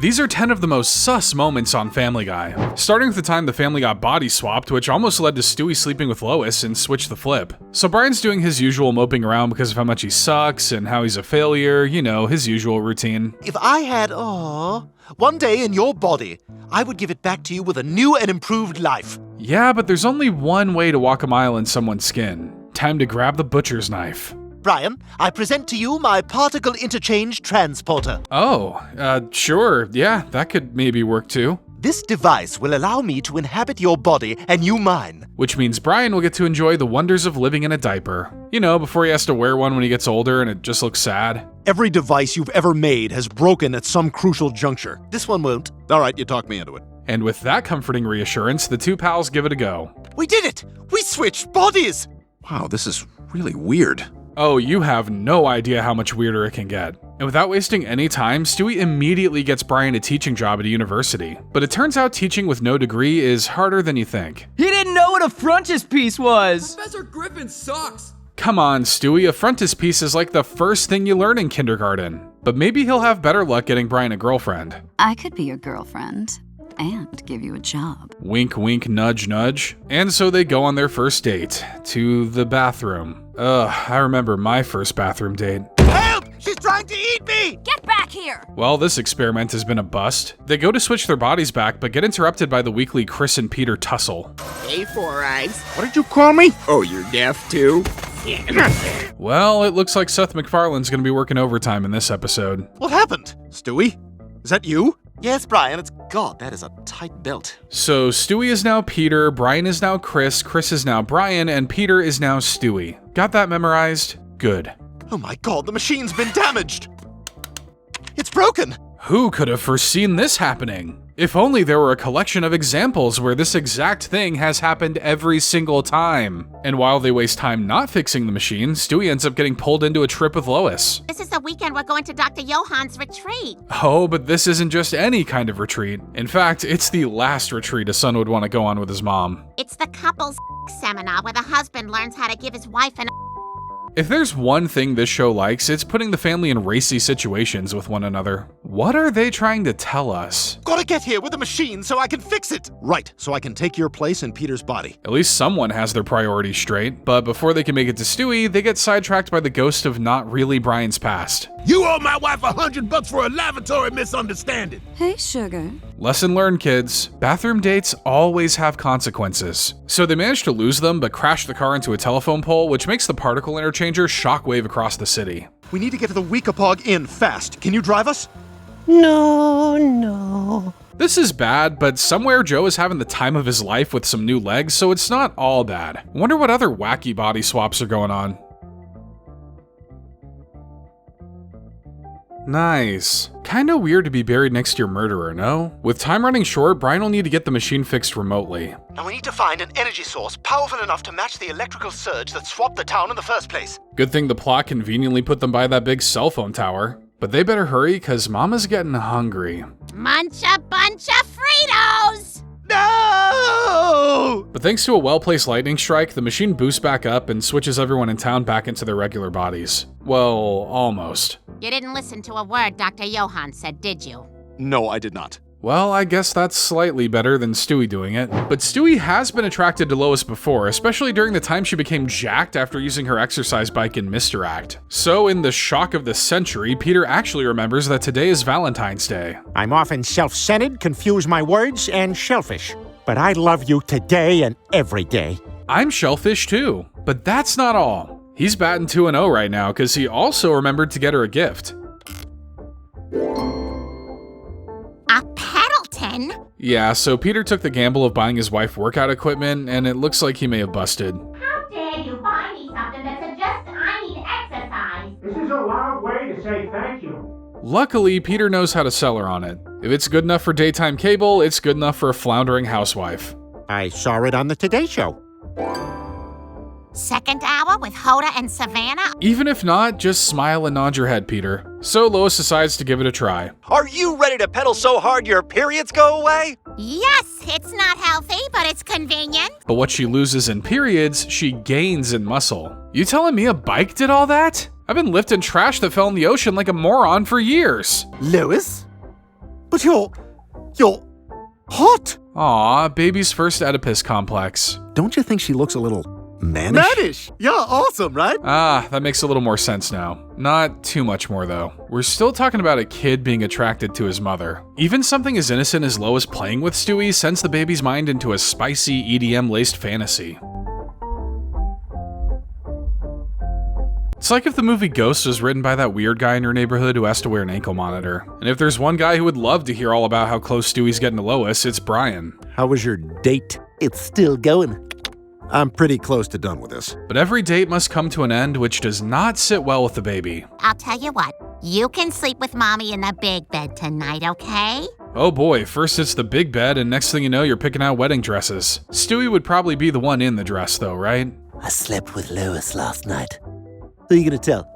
These are 10 of the most sus moments on Family Guy, starting with the time the family got body swapped, which almost led to Stewie sleeping with Lois and switched the flip. So Brian's doing his usual moping around because of how much he sucks and how he's a failure, you know, his usual routine. If I had, one day in your body, I would give it back to you with a new and improved life. Yeah, but there's only one way to walk a mile in someone's skin. Time to grab the butcher's knife. Brian, I present to you my particle interchange transporter. Oh, sure, yeah, that could maybe work too. This device will allow me to inhabit your body and you mine. Which means Brian will get to enjoy the wonders of living in a diaper. You know, before he has to wear one when he gets older and it just looks sad. Every device you've ever made has broken at some crucial juncture. This one won't. All right, you talked me into it. And with that comforting reassurance, the two pals give it a go. We did it! We switched bodies! Wow, this is really weird. Oh, you have no idea how much weirder it can get. And without wasting any time, Stewie immediately gets Brian a teaching job at a university. But it turns out teaching with no degree is harder than you think. He didn't know what a frontispiece was! Professor Griffin sucks! Come on, Stewie, a frontispiece is like the first thing you learn in kindergarten. But maybe he'll have better luck getting Brian a girlfriend. I could be your girlfriend and give you a job. Wink, wink, nudge, nudge. And so they go on their first date, to the bathroom. I remember my first bathroom date. Help! She's trying to eat me! Get back here! Well, this experiment has been a bust. They go to switch their bodies back, but get interrupted by the weekly Chris and Peter tussle. Hey, Four Eyes. What did you call me? Oh, you're deaf too? Well, it looks like Seth MacFarlane's gonna be working overtime in this episode. What happened? Stewie? Is that you? Yes, Brian, it's... God, that is a tight belt. So Stewie is now Peter, Brian is now Chris, Chris is now Brian, and Peter is now Stewie. Got that memorized? Good. Oh my God, the machine's been damaged! It's broken! Who could have foreseen this happening? If only there were a collection of examples where this exact thing has happened every single time. And while they waste time not fixing the machine, Stewie ends up getting pulled into a trip with Lois. This is the weekend we're going to Dr. Johann's retreat. Oh, but this isn't just any kind of retreat. In fact, it's the last retreat a son would want to go on with his mom. It's the couples seminar where the husband learns how to give his wife an... If there's one thing this show likes, it's putting the family in racy situations with one another. What are they trying to tell us? Gotta get here with the machine so I can fix it! Right, so I can take your place in Peter's body. At least someone has their priorities straight, but before they can make it to Stewie, they get sidetracked by the ghost of not really Brian's past. You owe my wife $100 for a lavatory misunderstanding. Hey, sugar. Lesson learned, kids. Bathroom dates always have consequences. So they manage to lose them, but crash the car into a telephone pole, which makes the particle interchanger shockwave across the city. We need to get to the Weekapog Inn fast. Can you drive us? No. This is bad, but somewhere Joe is having the time of his life with some new legs, so it's not all bad. Wonder what other wacky body swaps are going on. Nice. Kinda weird to be buried next to your murderer, no? With time running short, Brian will need to get the machine fixed remotely. Now we need to find an energy source powerful enough to match the electrical surge that swapped the town in the first place. Good thing the plot conveniently put them by that big cell phone tower. But they better hurry, cause Mama's getting hungry. Munch a bunch of Fritos! No! But thanks to a well-placed lightning strike, the machine boosts back up and switches everyone in town back into their regular bodies. Well, almost. You didn't listen to a word Dr. Johann said, did you? No, I did not. Well, I guess that's slightly better than Stewie doing it. But Stewie has been attracted to Lois before, especially during the time she became jacked after using her exercise bike in Mr. So in the shock of the century, Peter actually remembers that today is Valentine's Day. I'm often self-centered, confuse my words, and shellfish. But I love you today and every day. I'm shellfish too, but that's not all. He's batting 2-0 right now because he also remembered to get her a gift. A Pendleton? Yeah, so Peter took the gamble of buying his wife workout equipment, and it looks like he may have busted. How dare you buy me something that suggests I need exercise? This is a loud way to say thank you. Luckily, Peter knows how to sell her on it. If it's good enough for daytime cable, it's good enough for a floundering housewife. I saw it on the Today Show. Second hour with Hoda and Savannah? Even if not, just smile and nod your head, Peter. So Lois decides to give it a try. Are you ready to pedal so hard your periods go away? Yes, it's not healthy, but it's convenient. But what she loses in periods, she gains in muscle. You telling me a bike did all that? I've been lifting trash that fell in the ocean like a moron for years. Lois? But you're hot. Aw, baby's first Oedipus complex. Don't you think she looks a little mannish? Mannish. Yeah, awesome, right? Ah, that makes a little more sense now. Not too much more, though. We're still talking about a kid being attracted to his mother. Even something as innocent as Lois playing with Stewie sends the baby's mind into a spicy, EDM-laced fantasy. It's like if the movie Ghost was written by that weird guy in your neighborhood who has to wear an ankle monitor. And if there's one guy who would love to hear all about how close Stewie's getting to Lois, it's Brian. How was your date? It's still going. I'm pretty close to done with this. But every date must come to an end, which does not sit well with the baby. I'll tell you what, you can sleep with Mommy in the big bed tonight, okay? Oh boy, first it's the big bed, and next thing you know, you're picking out wedding dresses. Stewie would probably be the one in the dress, though, right? I slept with Lois last night. Who are you gonna tell?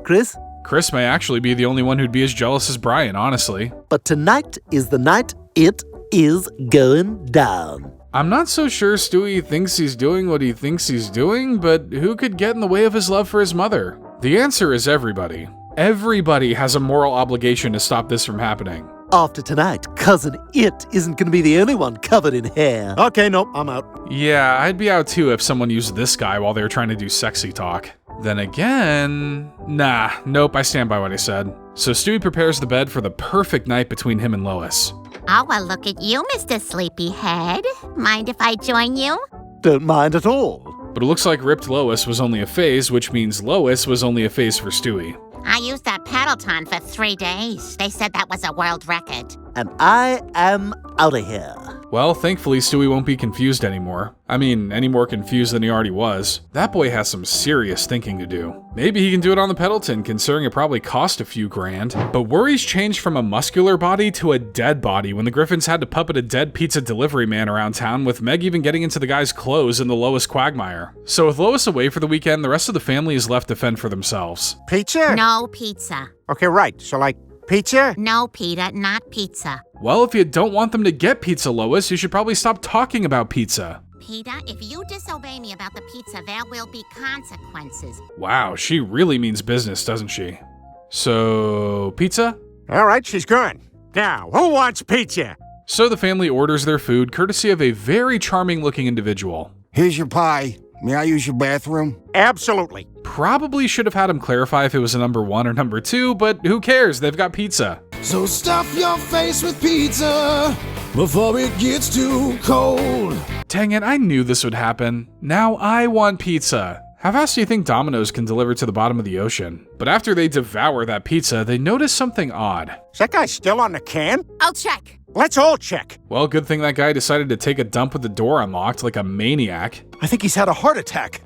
Chris? Chris may actually be the only one who'd be as jealous as Brian, honestly. But tonight is the night it is going down. I'm not so sure Stewie thinks he's doing what he thinks he's doing, but who could get in the way of his love for his mother? The answer is everybody. Everybody has a moral obligation to stop this from happening. After tonight, Cousin It isn't gonna be the only one covered in hair. Okay, nope, I'm out. Yeah, I'd be out too if someone used this guy while they were trying to do sexy talk. Then again, nope, I stand by what I said. So Stewie prepares the bed for the perfect night between him and Lois. Oh, well, look at you, Mr. Sleepyhead. Mind if I join you? Don't mind at all. But it looks like ripped Lois was only a phase, which means Lois was only a phase for Stewie. I used that Paddleton for 3 days. They said that was a world record. And I am out of here. Well, thankfully Stewie won't be confused anymore. I mean, any more confused than he already was. That boy has some serious thinking to do. Maybe he can do it on the Pendleton, considering it probably cost a few grand. But worries changed from a muscular body to a dead body when the Griffins had to puppet a dead pizza delivery man around town, with Meg even getting into the guy's clothes in the Lois Quagmire. So with Lois away for the weekend, the rest of the family is left to fend for themselves. Pizza? No pizza. Okay, right. So, like, pizza? No, Peter, not pizza. Well, if you don't want them to get pizza, Lois, you should probably stop talking about pizza. Peter, if you disobey me about the pizza, there will be consequences. Wow, she really means business, doesn't she? So, pizza? All right, she's gone. Now, who wants pizza? So the family orders their food, courtesy of a very charming-looking individual. Here's your pie. May I use your bathroom? Absolutely. Probably should have had him clarify if it was a number 1 or number 2, but who cares? They've got pizza. So stuff your face with pizza before it gets too cold. Dang it, I knew this would happen. Now I want pizza. How fast do you think Domino's can deliver to the bottom of the ocean? But after they devour that pizza, they notice something odd. Is that guy still on the can? I'll check. Let's all check. Well, good thing that guy decided to take a dump with the door unlocked like a maniac. I think he's had a heart attack.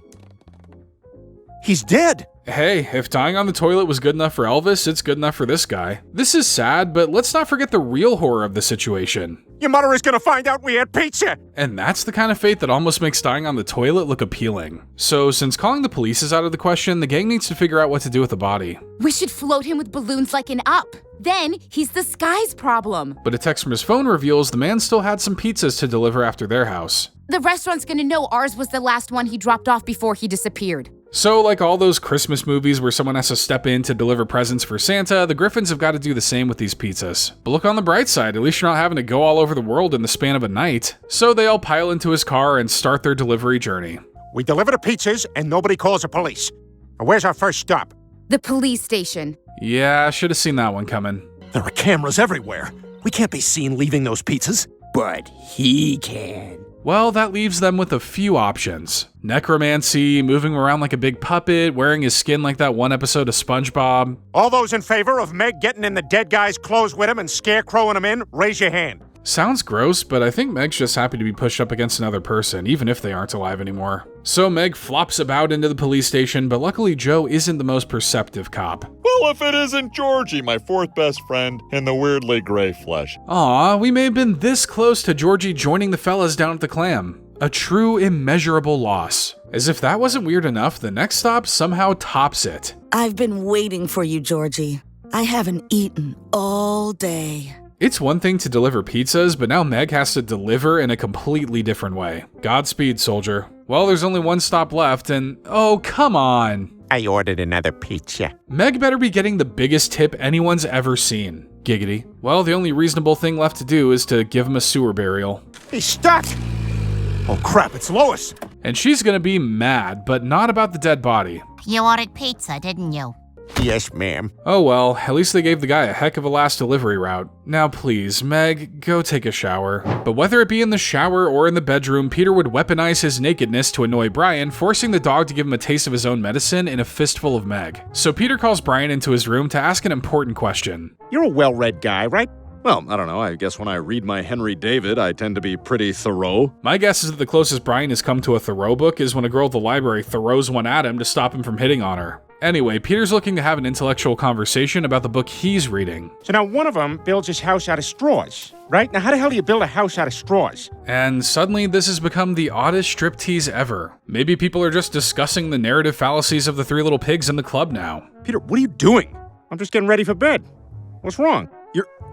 He's dead. Hey, if dying on the toilet was good enough for Elvis, it's good enough for this guy. This is sad, but let's not forget the real horror of the situation. Your mother is gonna find out we had pizza. And that's the kind of fate that almost makes dying on the toilet look appealing. So since calling the police is out of the question, the gang needs to figure out what to do with the body. We should float him with balloons like an Up. Then he's the sky's problem. But a text from his phone reveals the man still had some pizzas to deliver after their house. The restaurant's gonna know ours was the last one he dropped off before he disappeared. So, like all those Christmas movies where someone has to step in to deliver presents for Santa, the Griffins have got to do the same with these pizzas. But look on the bright side, at least you're not having to go all over the world in the span of a night. So they all pile into his car and start their delivery journey. We deliver the pizzas and nobody calls the police. Now, where's our first stop? The police station. Yeah, should have seen that one coming. There are cameras everywhere. We can't be seen leaving those pizzas. But he can. Well, that leaves them with a few options. Necromancy, moving around like a big puppet, wearing his skin like that one episode of SpongeBob. All those in favor of Meg getting in the dead guy's clothes with him and scarecrowing him in, raise your hand. Sounds gross, but I think Meg's just happy to be pushed up against another person, even if they aren't alive anymore. So Meg flops about into the police station, but luckily Joe isn't the most perceptive cop. Well, if it isn't Georgie, my fourth best friend in the weirdly gray flesh. Aw, we may have been this close to Georgie joining the fellas down at the Clam. A true immeasurable loss. As if that wasn't weird enough, the next stop somehow tops it. I've been waiting for you, Georgie. I haven't eaten all day. It's one thing to deliver pizzas, but now Meg has to deliver in a completely different way. Godspeed, soldier. Well, there's only one stop left, and oh, come on. I ordered another pizza. Meg better be getting the biggest tip anyone's ever seen. Giggity. Well, the only reasonable thing left to do is to give him a sewer burial. He's stuck! Oh crap, it's Lois! And she's gonna be mad, but not about the dead body. You ordered pizza, didn't you? Yes, ma'am. Oh well, at least they gave the guy a heck of a last delivery route. Now please, Meg, go take a shower. But whether it be in the shower or in the bedroom, Peter would weaponize his nakedness to annoy Brian, forcing the dog to give him a taste of his own medicine in a Fistful of Meg. So Peter calls Brian into his room to ask an important question. You're a well-read guy, right? Well, I don't know. I guess when I read my Henry David, I tend to be pretty thorough. My guess is that the closest Brian has come to a Thoreau book is when a girl at the library throws one at him to stop him from hitting on her. Anyway, Peter's looking to have an intellectual conversation about the book he's reading. So now one of them builds his house out of straws, right? Now how the hell do you build a house out of straws? And suddenly this has become the oddest striptease ever. Maybe people are just discussing the narrative fallacies of the Three Little Pigs in the club now. Peter, what are you doing? I'm just getting ready for bed. What's wrong?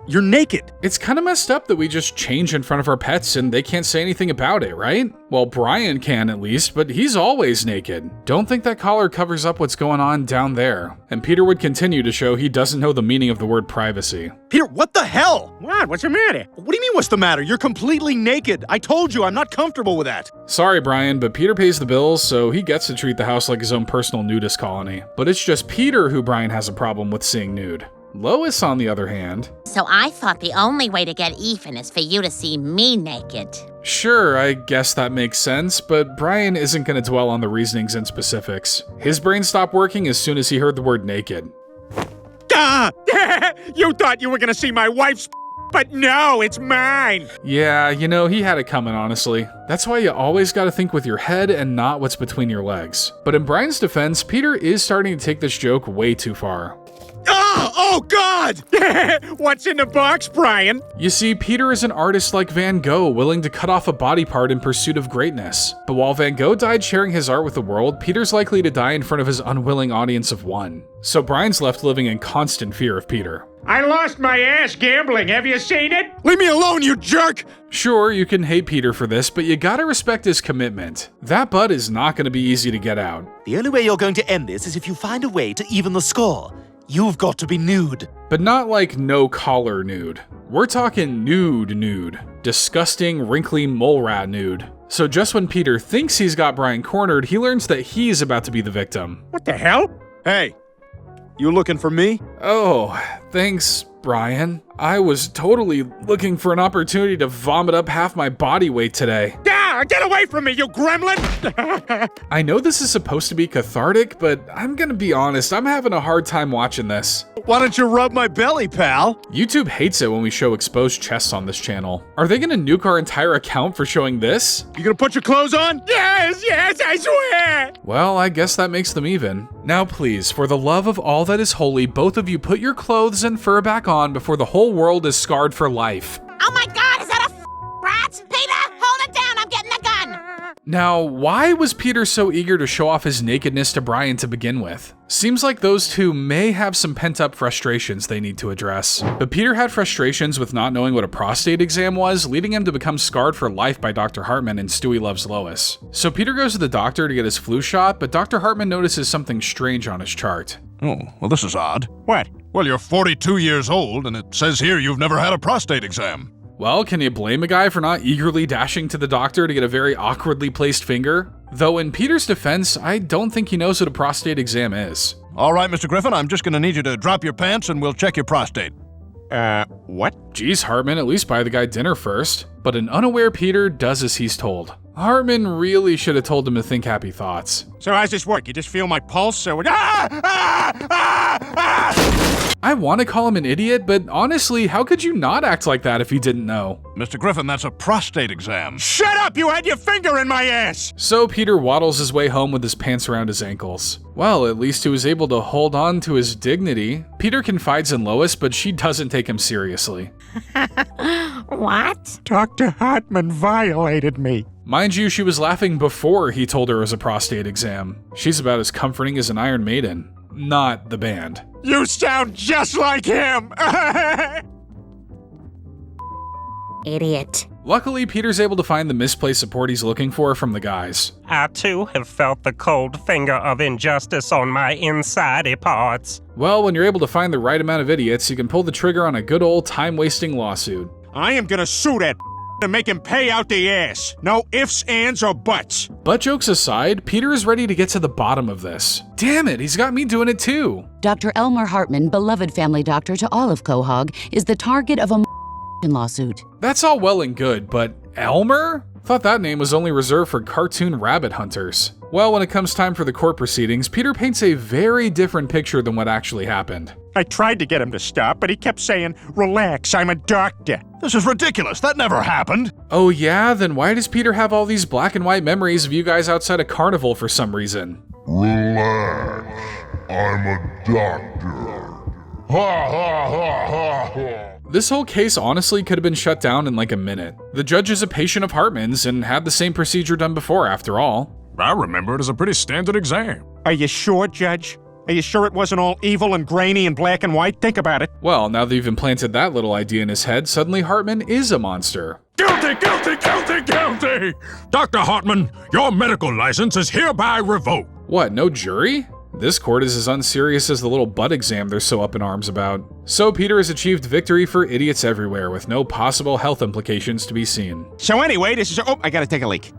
You're naked. It's kind of messed up that we just change in front of our pets and they can't say anything about it, right? Well, Brian can at least, but he's always naked. Don't think that collar covers up what's going on down there. And Peter would continue to show he doesn't know the meaning of the word privacy. Peter, what the hell? What? What's the matter? What do you mean what's the matter? You're completely naked. I told you I'm not comfortable with that. Sorry, Brian, but Peter pays the bills, so he gets to treat the house like his own personal nudist colony. But it's just Peter who Brian has a problem with seeing nude. Lois, on the other hand... So I thought the only way to get even is for you to see me naked. Sure, I guess that makes sense, but Brian isn't going to dwell on the reasonings and specifics. His brain stopped working as soon as he heard the word naked. Ah! You thought you were gonna see my wife's but no, it's mine! Yeah, you know, he had it coming, honestly. That's why you always gotta think with your head and not what's between your legs. But in Brian's defense, Peter is starting to take this joke way too far. Oh God! What's in the box, Brian? You see, Peter is an artist like Van Gogh, willing to cut off a body part in pursuit of greatness. But while Van Gogh died sharing his art with the world, Peter's likely to die in front of his unwilling audience of one. So Brian's left living in constant fear of Peter. I lost my ass gambling. Have you seen it? Leave me alone, you jerk! Sure, you can hate Peter for this, but you gotta respect his commitment. That butt is not gonna be easy to get out. The only way you're going to end this is if you find a way to even the score. You've got to be nude. But not like no collar nude. We're talking nude. Disgusting, wrinkly mole rat nude. So just when Peter thinks he's got Brian cornered, he learns that he's about to be the victim. What the hell? Hey, you looking for me? Oh, thanks, Brian. I was totally looking for an opportunity to vomit up half my body weight today. Ah, get away from me, you gremlin! I know this is supposed to be cathartic, but I'm gonna be honest, I'm having a hard time watching this. Why don't you rub my belly, pal? YouTube hates it when we show exposed chests on this channel. Are they gonna nuke our entire account for showing this? You gonna put your clothes on? Yes, I swear! Well, I guess that makes them even. Now please, for the love of all that is holy, both of you put your clothes and fur back on before the whole world is scarred for life. Oh my God, is that a rat? Peter, hold it down, I'm getting a gun! Now, why was Peter so eager to show off his nakedness to Brian to begin with? Seems like those two may have some pent-up frustrations they need to address. But Peter had frustrations with not knowing what a prostate exam was, leading him to become scarred for life by Dr. Hartman in Stewie Loves Lois. So Peter goes to the doctor to get his flu shot, but Dr. Hartman notices something strange on his chart. Oh, well, this is odd. What? Well, you're 42 years old, and it says here you've never had a prostate exam. Well, can you blame a guy for not eagerly dashing to the doctor to get a very awkwardly placed finger? Though in Peter's defense, I don't think he knows what a prostate exam is. All right, Mr. Griffin, I'm just gonna need you to drop your pants and we'll check your prostate. What? Geez, Hartman, at least buy the guy dinner first. But an unaware Peter does as he's told. Hartman really should have told him to think happy thoughts. So how's this work? You just feel my pulse, or I want to call him an idiot, but honestly, how could you not act like that if you didn't know? Mr. Griffin, that's a prostate exam. Shut up! You had your finger in my ass! So Peter waddles his way home with his pants around his ankles. Well, at least he was able to hold on to his dignity. Peter confides in Lois, but she doesn't take him seriously. What? Dr. Hartman violated me. Mind you, she was laughing before he told her it was a prostate exam. She's about as comforting as an Iron Maiden. Not the band. You sound just like him! Idiot. Luckily, Peter's able to find the misplaced support he's looking for from the guys. I too have felt the cold finger of injustice on my insidey parts. Well, when you're able to find the right amount of idiots, you can pull the trigger on a good old time-wasting lawsuit. I am gonna sue that and make him pay out the ass. No ifs, ands, or buts. But jokes aside, Peter is ready to get to the bottom of this. Damn it, he's got me doing it too. Dr. Elmer Hartman, beloved family doctor to all of Quahog, is the target of a lawsuit. That's all well and good, but Elmer? Thought that name was only reserved for cartoon rabbit hunters. Well, when it comes time for the court proceedings, Peter paints a very different picture than what actually happened. I tried to get him to stop, but he kept saying, "Relax, I'm a doctor." This is ridiculous. That never happened. Oh yeah? Then why does Peter have all these black and white memories of you guys outside a carnival for some reason? Relax. I'm a doctor. Ha ha ha ha ha. This whole case honestly could have been shut down in like a minute. The judge is a patient of Hartman's and had the same procedure done before, after all. I remember it as a pretty standard exam. Are you sure, Judge? Are you sure it wasn't all evil and grainy and black and white? Think about it. Well, now that you've implanted that little idea in his head, suddenly Hartman is a monster. Guilty, guilty, guilty, guilty! Dr. Hartman, your medical license is hereby revoked. What, no jury? This court is as unserious as the little butt exam they're so up in arms about. So Peter has achieved victory for idiots everywhere with no possible health implications to be seen. So anyway, this is... Oh, I gotta take a leak.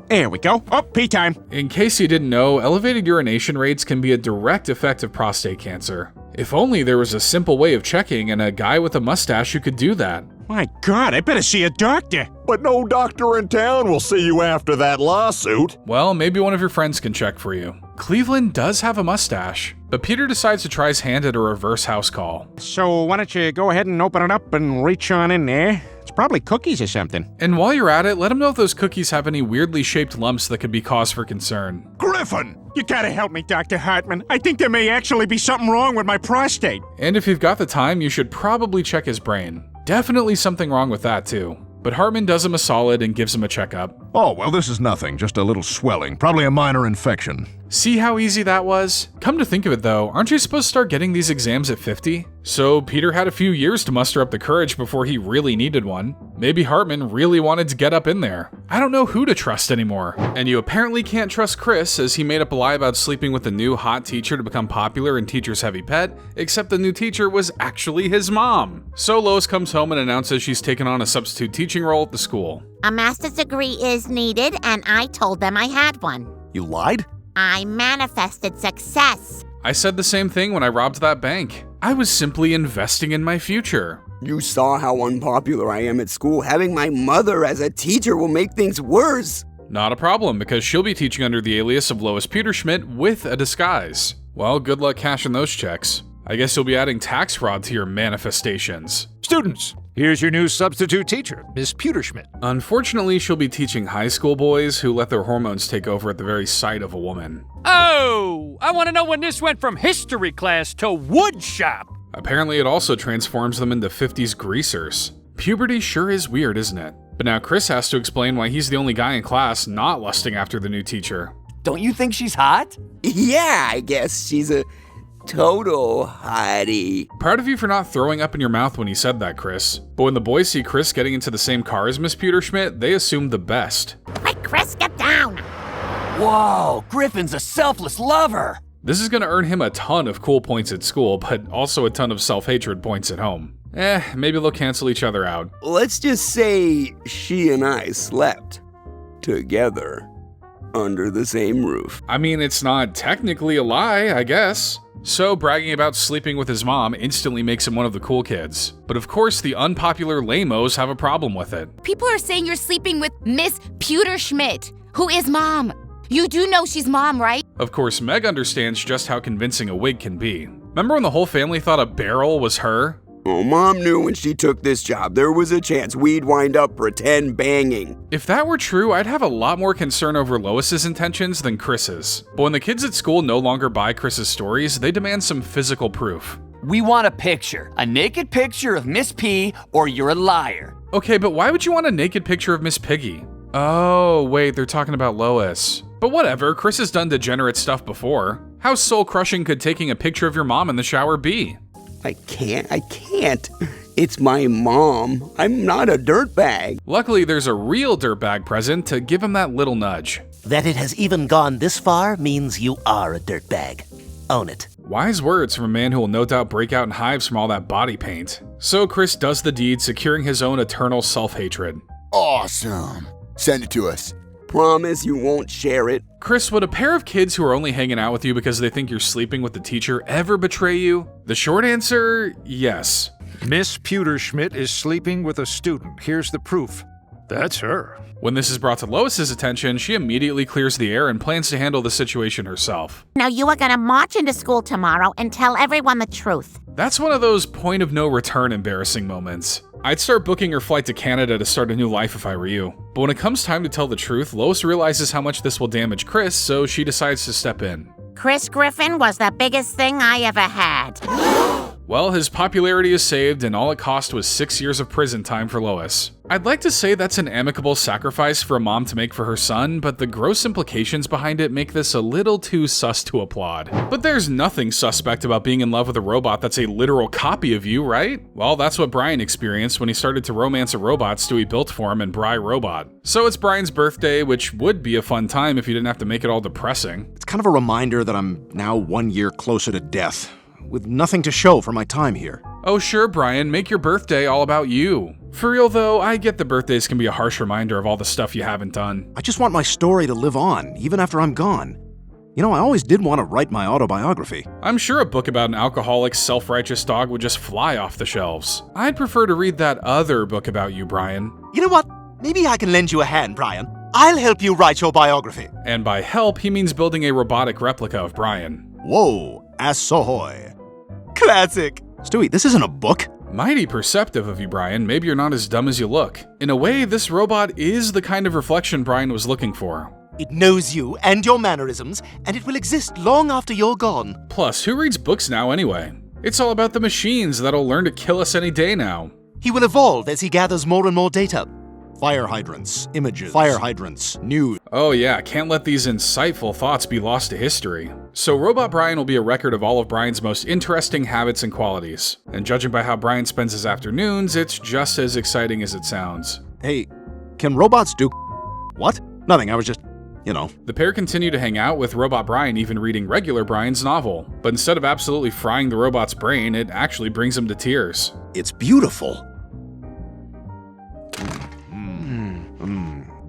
There we go. Oh, pee time. In case you didn't know, elevated urination rates can be a direct effect of prostate cancer. If only there was a simple way of checking and a guy with a mustache who could do that. My God, I better see a doctor. But no doctor in town will see you after that lawsuit. Well, maybe one of your friends can check for you. Cleveland does have a mustache, but Peter decides to try his hand at a reverse house call. So why don't you go ahead and open it up and reach on in there? It's probably cookies or something. And while you're at it, let him know if those cookies have any weirdly shaped lumps that could be cause for concern. Griffin! You gotta help me, Dr. Hartman. I think there may actually be something wrong with my prostate. And if you've got the time, you should probably check his brain. Definitely something wrong with that too. But Hartman does him a solid and gives him a checkup. Oh, well, this is nothing, just a little swelling, probably a minor infection. See how easy that was? Come to think of it though, aren't you supposed to start getting these exams at 50? So Peter had a few years to muster up the courage before he really needed one. Maybe Hartman really wanted to get up in there. I don't know who to trust anymore. And you apparently can't trust Chris, as he made up a lie about sleeping with a new hot teacher to become popular and teacher's heavy pet, except the new teacher was actually his mom. So Lois comes home and announces she's taken on a substitute teaching role at the school. A master's degree is needed, and I told them I had one. You lied? I manifested success. I said the same thing when I robbed that bank. I was simply investing in my future. You saw how unpopular I am at school. Having my mother as a teacher will make things worse. Not a problem, because she'll be teaching under the alias of Lois Peterschmidt with a disguise. Well, good luck cashing those checks. I guess you'll be adding tax fraud to your manifestations. Students, here's your new substitute teacher, Miss Peterschmidt. Unfortunately, she'll be teaching high school boys who let their hormones take over at the very sight of a woman. Oh, I want to know when this went from history class to wood shop. Apparently, it also transforms them into 50s greasers. Puberty sure is weird, isn't it? But now Chris has to explain why he's the only guy in class not lusting after the new teacher. Don't you think she's hot? Yeah, I guess she's a total hottie. Proud of you for not throwing up in your mouth when you said that, Chris. But when the boys see Chris getting into the same car as Miss Peterschmidt, they assume the best. Quick, Chris, get down! Whoa, Griffin's a selfless lover. This is going to earn him a ton of cool points at school, but also a ton of self-hatred points at home. Maybe they'll cancel each other out. Let's just say she and I slept together under the same roof. I mean, it's not technically a lie, I guess. So bragging about sleeping with his mom instantly makes him one of the cool kids. But of course, the unpopular lamos have a problem with it. People are saying you're sleeping with Miss Peterschmidt, who is mom. You do know she's mom, right? Of course, Meg understands just how convincing a wig can be. Remember when the whole family thought a barrel was her? Oh, Mom knew when she took this job there was a chance we'd wind up pretend banging. If that were true, I'd have a lot more concern over Lois's intentions than Chris's. But when the kids at school no longer buy Chris's stories, they demand some physical proof. We want a picture. A naked picture of Miss P, or you're a liar. Okay, but why would you want a naked picture of Miss Piggy? Oh, wait, they're talking about Lois. But whatever, Chris has done degenerate stuff before. How soul-crushing could taking a picture of your mom in the shower be? I can't. It's my mom. I'm not a dirtbag. Luckily, there's a real dirtbag present to give him that little nudge. That it has even gone this far means you are a dirtbag. Own it. Wise words from a man who will no doubt break out in hives from all that body paint. So Chris does the deed, securing his own eternal self-hatred. Awesome. Send it to us. Promise you won't share it. Chris, would a pair of kids who are only hanging out with you because they think you're sleeping with the teacher ever betray you? The short answer, yes. Miss Pewterschmidt is sleeping with a student. Here's the proof. That's her. When this is brought to Lois's attention, she immediately clears the air and plans to handle the situation herself. Now you are gonna march into school tomorrow and tell everyone the truth. That's one of those point of no return embarrassing moments. I'd start booking her flight to Canada to start a new life if I were you. But when it comes time to tell the truth, Lois realizes how much this will damage Chris, so she decides to step in. Chris Griffin was the biggest thing I ever had. Well, his popularity is saved, and all it cost was 6 years of prison time for Lois. I'd like to say that's an amicable sacrifice for a mom to make for her son, but the gross implications behind it make this a little too sus to applaud. But there's nothing suspect about being in love with a robot that's a literal copy of you, right? Well, that's what Brian experienced when he started to romance a robot Stewie built for him in Bry Robot. So it's Brian's birthday, which would be a fun time if you didn't have to make it all depressing. It's kind of a reminder that I'm now 1 year closer to death, with nothing to show for my time here. Oh sure, Brian, make your birthday all about you. For real though, I get that birthdays can be a harsh reminder of all the stuff you haven't done. I just want my story to live on, even after I'm gone. You know, I always did want to write my autobiography. I'm sure a book about an alcoholic, self-righteous dog would just fly off the shelves. I'd prefer to read that other book about you, Brian. You know what? Maybe I can lend you a hand, Brian. I'll help you write your biography. And by help, he means building a robotic replica of Brian. Whoa, assohoy. Classic. Stewie, this isn't a book. Mighty perceptive of you, Brian. Maybe you're not as dumb as you look. In a way, this robot is the kind of reflection Brian was looking for. It knows you and your mannerisms, and it will exist long after you're gone. Plus, who reads books now anyway? It's all about the machines that'll learn to kill us any day now. He will evolve as he gathers more and more data. Fire hydrants, images, fire hydrants, news. Oh yeah, can't let these insightful thoughts be lost to history. So Robot Brian will be a record of all of Brian's most interesting habits and qualities. And judging by how Brian spends his afternoons, it's just as exciting as it sounds. Hey, can robots do what? Nothing, I was just, you know. The pair continue to hang out, with Robot Brian even reading regular Brian's novel. But instead of absolutely frying the robot's brain, it actually brings him to tears. It's beautiful.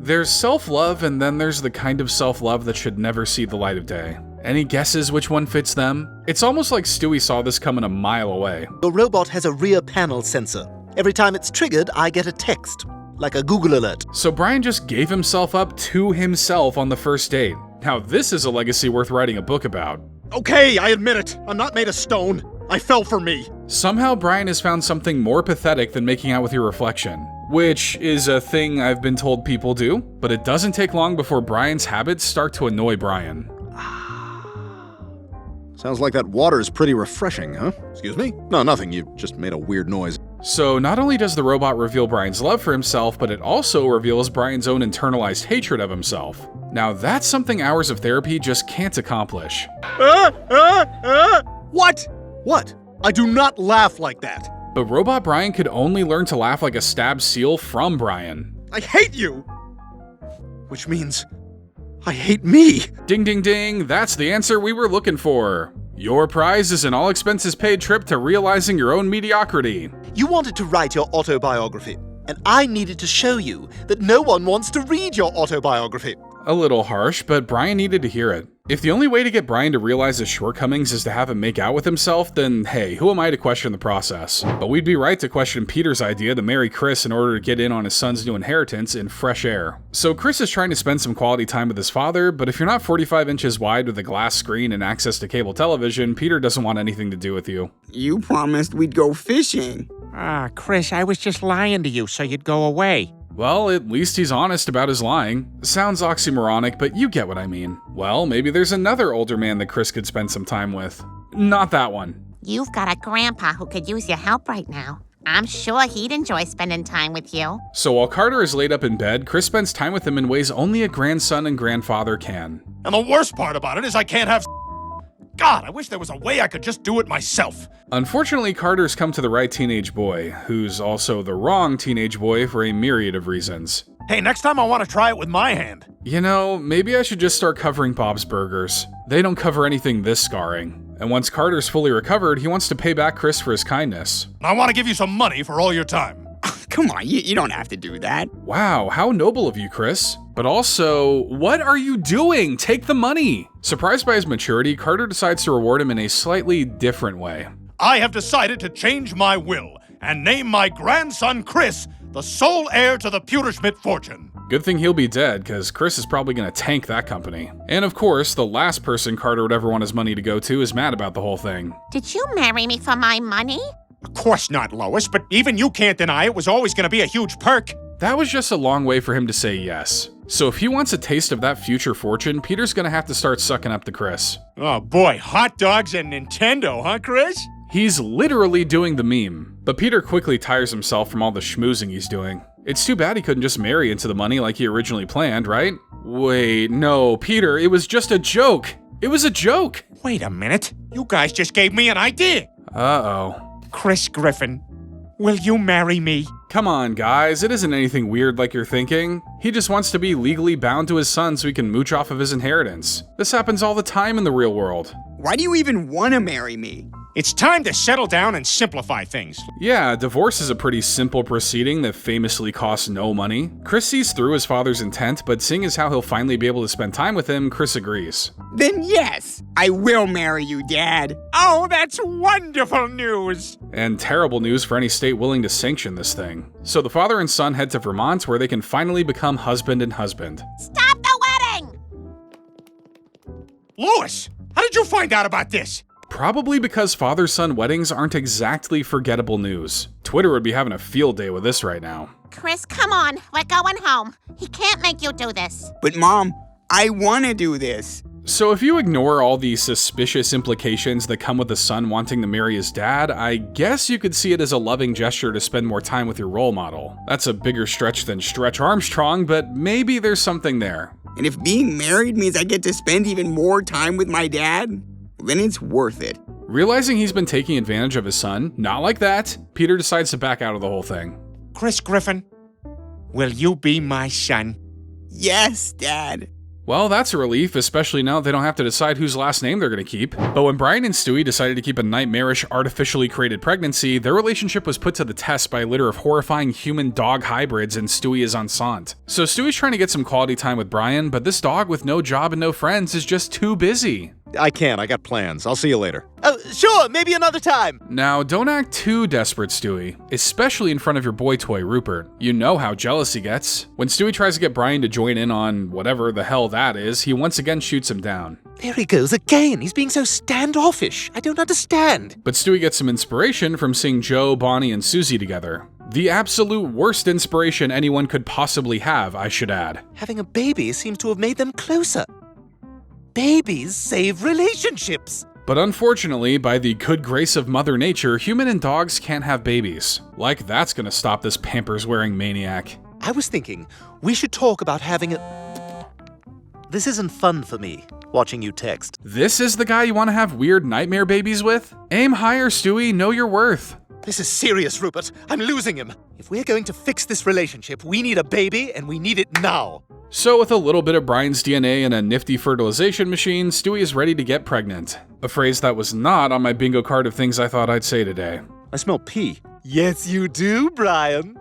There's self-love, and then there's the kind of self-love that should never see the light of day. Any guesses which one fits them? It's almost like Stewie saw this coming a mile away. Your robot has a rear panel sensor. Every time it's triggered, I get a text, like a Google alert. So Brian just gave himself up to himself on the first date. Now this is a legacy worth writing a book about. Okay, I admit it. I'm not made of stone. I fell for me. Somehow Brian has found something more pathetic than making out with your reflection, which is a thing I've been told people do, but it doesn't take long before Brian's habits start to annoy Brian. Sounds like that water is pretty refreshing, huh? Excuse me? No, nothing. You just made a weird noise. So not only does the robot reveal Brian's love for himself, but it also reveals Brian's own internalized hatred of himself. Now that's something hours of therapy just can't accomplish. What? What? I do not laugh like that. But Robot Brian could only learn to laugh like a stabbed seal from Brian. I hate you! Which means I hate me. Ding ding ding, that's the answer we were looking for. Your prize is an all-expenses-paid trip to realizing your own mediocrity. You wanted to write your autobiography, and I needed to show you that no one wants to read your autobiography. A little harsh, but Brian needed to hear it. If the only way to get Brian to realize his shortcomings is to have him make out with himself, then hey, who am I to question the process? But we'd be right to question Peter's idea to marry Chris in order to get in on his son's new inheritance in fresh air. So Chris is trying to spend some quality time with his father, but if you're not 45 inches wide with a glass screen and access to cable television, Peter doesn't want anything to do with you. You promised we'd go fishing. Chris, I was just lying to you so you'd go away. Well, at least he's honest about his lying. Sounds oxymoronic, but you get what I mean. Well, maybe there's another older man that Chris could spend some time with. Not that one. You've got a grandpa who could use your help right now. I'm sure he'd enjoy spending time with you. So while Carter is laid up in bed, Chris spends time with him in ways only a grandson and grandfather can. And the worst part about it is I can't have God, I wish there was a way I could just do it myself. Unfortunately, Carter's come to the right teenage boy, who's also the wrong teenage boy for a myriad of reasons. Hey, next time I want to try it with my hand. You know, maybe I should just start covering Bob's Burgers. They don't cover anything this scarring. And once Carter's fully recovered, he wants to pay back Chris for his kindness. I want to give you some money for all your time. Come on, you don't have to do that. Wow, how noble of you, Chris. But also, what are you doing? Take the money! Surprised by his maturity, Carter decides to reward him in a slightly different way. I have decided to change my will and name my grandson Chris the sole heir to the Pewterschmidt fortune. Good thing he'll be dead, because Chris is probably going to tank that company. And of course, the last person Carter would ever want his money to go to is mad about the whole thing. Did you marry me for my money? Of course not, Lois, but even you can't deny it was always going to be a huge perk. That was just a long way for him to say yes. So if he wants a taste of that future fortune, Peter's going to have to start sucking up to Chris. Oh boy, hot dogs and Nintendo, huh, Chris? He's literally doing the meme, but Peter quickly tires himself from all the schmoozing he's doing. It's too bad he couldn't just marry into the money like he originally planned, right? Wait, no, Peter, it was just a joke. It was a joke. Wait a minute. You guys just gave me an idea. Uh-oh. Chris Griffin, will you marry me? Come on, guys, it isn't anything weird like you're thinking. He just wants to be legally bound to his son so he can mooch off of his inheritance. This happens all the time in the real world. Why do you even want to marry me? It's time to settle down and simplify things. Yeah, divorce is a pretty simple proceeding that famously costs no money. Chris sees through his father's intent, but seeing as how he'll finally be able to spend time with him, Chris agrees. Then yes, I will marry you, Dad. Oh, that's wonderful news! And terrible news for any state willing to sanction this thing. So the father and son head to Vermont where they can finally become husband and husband. Stop the wedding! Lois, how did you find out about this? Probably because father-son weddings aren't exactly forgettable news. Twitter would be having a field day with this right now. Chris, come on. We're going home. He can't make you do this. But Mom, I want to do this. So if you ignore all the suspicious implications that come with the son wanting to marry his dad, I guess you could see it as a loving gesture to spend more time with your role model. That's a bigger stretch than Stretch Armstrong, but maybe there's something there. And if being married means I get to spend even more time with my dad, then it's worth it. Realizing he's been taking advantage of his son, not like that, Peter decides to back out of the whole thing. Chris Griffin, will you be my son? Yes, Dad. Well, that's a relief, especially now they don't have to decide whose last name they're gonna keep. But when Brian and Stewie decided to keep a nightmarish, artificially created pregnancy, their relationship was put to the test by a litter of horrifying human-dog hybrids, and Stewie is Enceinte. So Stewie's trying to get some quality time with Brian, but this dog with no job and no friends is just too busy. I can't, I got plans. I'll see you later. Oh, sure, maybe another time. Now, don't act too desperate, Stewie, especially in front of your boy toy, Rupert. You know how jealous he gets. When Stewie tries to get Brian to join in on whatever the hell that is, he once again shoots him down. There he goes again. He's being so standoffish. I don't understand. But Stewie gets some inspiration from seeing Joe, Bonnie, and Susie together. The absolute worst inspiration anyone could possibly have, I should add. Having a baby seems to have made them closer. Babies save relationships. But unfortunately, by the good grace of Mother Nature, human and dogs can't have babies. Like that's gonna stop this Pampers-wearing maniac. I was thinking we should talk about having a... This isn't fun for me, watching you text. This is the guy you want to have weird nightmare babies with? Aim higher, Stewie. Know your worth. This is serious, Rupert. I'm losing him. If we're going to fix this relationship, we need a baby, and we need it now. So with a little bit of Brian's DNA and a nifty fertilization machine, Stewie is ready to get pregnant. A phrase that was not on my bingo card of things I thought I'd say today. I smell pee. Yes, you do, Brian.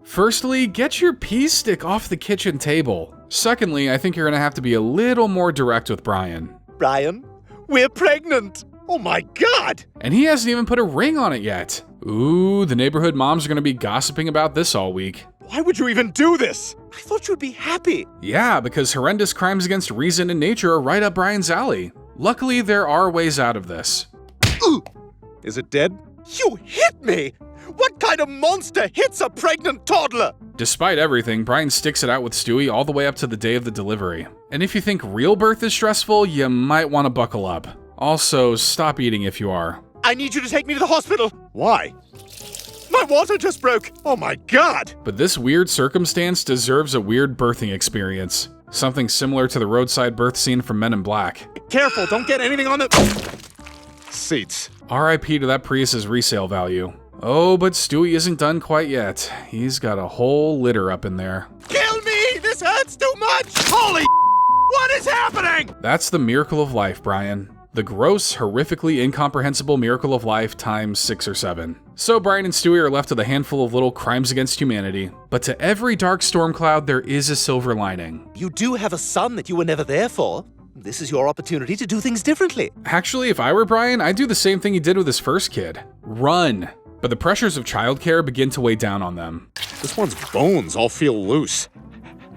Firstly, get your pee stick off the kitchen table. Secondly, I think you're gonna have to be a little more direct with Brian. Brian, we're pregnant. Oh my God! And he hasn't even put a ring on it yet. Ooh, the neighborhood moms are gonna be gossiping about this all week. Why would you even do this? I thought you'd be happy. Yeah, because horrendous crimes against reason and nature are right up Brian's alley. Luckily, there are ways out of this. Ooh. Is it dead? You hit me! What kind of monster hits a pregnant toddler? Despite everything, Brian sticks it out with Stewie all the way up to the day of the delivery. And if you think real birth is stressful, you might want to buckle up. Also, stop eating if you are. I need you to take me to the hospital. Why? My water just broke. Oh my God! But this weird circumstance deserves a weird birthing experience. something similar to the roadside birth scene from Men in Black. Careful, don't get anything on the seats. RIP to that Prius's resale value. Oh, but Stewie isn't done quite yet. He's got a whole litter up in there. Kill me! This hurts too much! Holy what is happening? That's the miracle of life, Brian. The gross, horrifically incomprehensible miracle of life times 6 or 7. So Brian and Stewie are left with a handful of little crimes against humanity. But to every dark storm cloud, there is a silver lining. You do have a son that you were never there for. This is your opportunity to do things differently. Actually, if I were Brian, I'd do the same thing he did with his first kid. Run. But the pressures of childcare begin to weigh down on them. This one's bones all feel loose.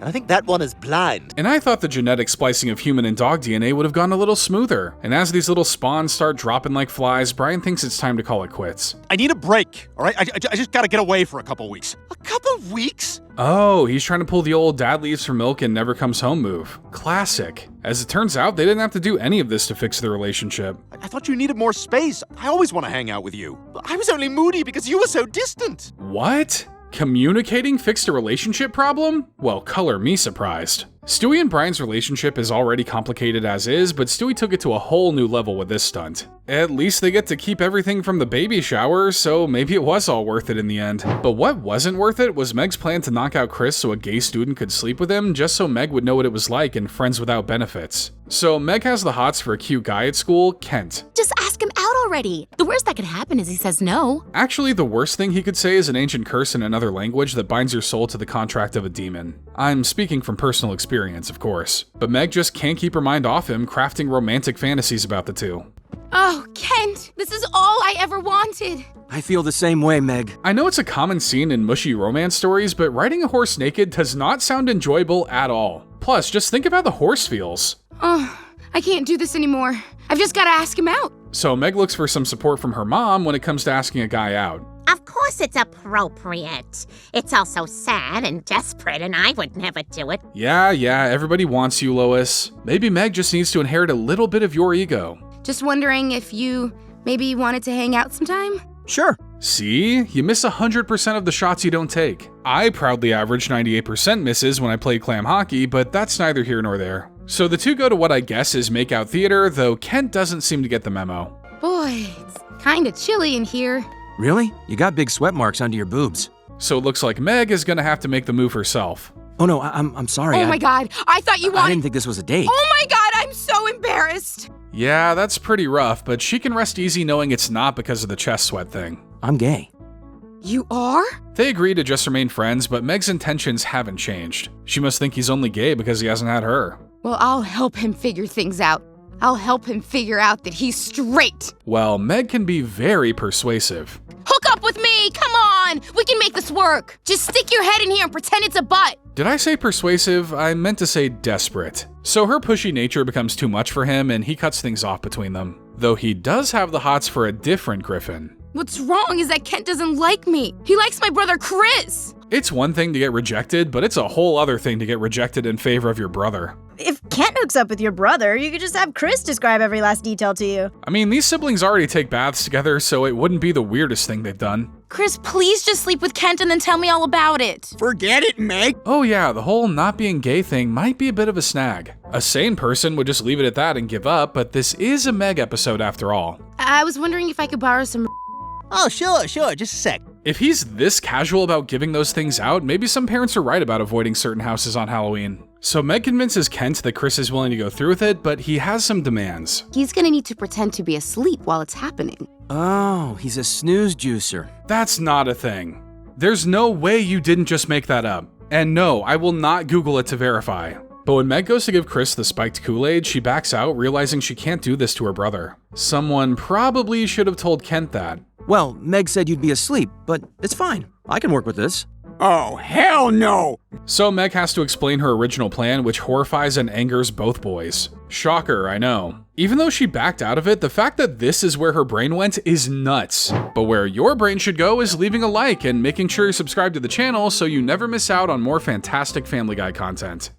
I think that one is blind. And I thought the genetic splicing of human and dog DNA would have gone a little smoother. And as these little spawns start dropping like flies, Brian thinks it's time to call it quits. I need a break, all right? I just gotta get away for a couple weeks. A couple weeks? Oh, he's trying to pull the old dad leaves for milk and never comes home move. Classic. As it turns out, they didn't have to do any of this to fix their relationship. I thought you needed more space. I always want to hang out with you. I was only moody because you were so distant. What? Communicating fixed a relationship problem? Well, color me surprised. Stewie and Brian's relationship is already complicated as is, but Stewie took it to a whole new level with this stunt. At least they get to keep everything from the baby shower, so maybe it was all worth it in the end. But what wasn't worth it was Meg's plan to knock out Chris so a gay student could sleep with him, just so Meg would know what it was like in Friends Without Benefits. So Meg has the hots for a cute guy at school, Kent. Just ask him out already. The worst that could happen is he says no. Actually, the worst thing he could say is an ancient curse in another language that binds your soul to the contract of a demon. I'm speaking from personal experience, of course. But Meg just can't keep her mind off him, crafting romantic fantasies about the two. Oh, Kent, this is all I ever wanted. I feel the same way, Meg. I know it's a common scene in mushy romance stories, but riding a horse naked does not sound enjoyable at all. Plus, just think of how the horse feels. Oh, I can't do this anymore. I've just gotta ask him out. So Meg looks for some support from her mom when it comes to asking a guy out. Of course it's appropriate. It's also sad and desperate, and I would never do it. Yeah, everybody wants you, Lois. Maybe Meg just needs to inherit a little bit of your ego. Just wondering if you maybe wanted to hang out sometime? Sure. See? You miss 100% of the shots you don't take. I proudly average 98% misses when I play clam hockey, but that's neither here nor there. So the two go to what I guess is makeout theater, though Kent doesn't seem to get the memo. Boy, it's kinda chilly in here. Really? You got big sweat marks under your boobs. So it looks like Meg is gonna have to make the move herself. Oh no, I'm sorry. Oh my god, I thought you wanted— I didn't think this was a date. Oh my god, I'm so embarrassed. Yeah, that's pretty rough, but she can rest easy knowing it's not because of the chest sweat thing. I'm gay. You are? They agree to just remain friends, but Meg's intentions haven't changed. She must think he's only gay because he hasn't had her. Well, I'll help him figure things out. I'll help him figure out that he's straight. Well, Meg can be very persuasive. Hook up with me, come on! We can make this work. Just stick your head in here and pretend it's a butt. Did I say persuasive? I meant to say desperate. So her pushy nature becomes too much for him and he cuts things off between them. Though he does have the hots for a different Griffin. What's wrong is that Kent doesn't like me. He likes my brother Chris. It's one thing to get rejected, but it's a whole other thing to get rejected in favor of your brother. If Kent hooks up with your brother, you could just have Chris describe every last detail to you. I mean, these siblings already take baths together, so it wouldn't be the weirdest thing they've done. Chris, please just sleep with Kent and then tell me all about it. Forget it, Meg. Oh yeah, the whole not being gay thing might be a bit of a snag. A sane person would just leave it at that and give up, but this is a Meg episode after all. I was wondering if I could borrow some— Oh, sure, just a sec. If he's this casual about giving those things out, maybe some parents are right about avoiding certain houses on Halloween. So Meg convinces Kent that Chris is willing to go through with it, but he has some demands. He's gonna need to pretend to be asleep while it's happening. Oh, he's a snooze juicer. That's not a thing. There's no way you didn't just make that up. And no, I will not Google it to verify. But when Meg goes to give Chris the spiked Kool-Aid, she backs out, realizing she can't do this to her brother. Someone probably should have told Kent that. Well, Meg said you'd be asleep, but it's fine. I can work with this. Oh, hell no! So Meg has to explain her original plan, which horrifies and angers both boys. Shocker, I know. Even though she backed out of it, the fact that this is where her brain went is nuts. But where your brain should go is leaving a like and making sure you're subscribed to the channel so you never miss out on more fantastic Family Guy content.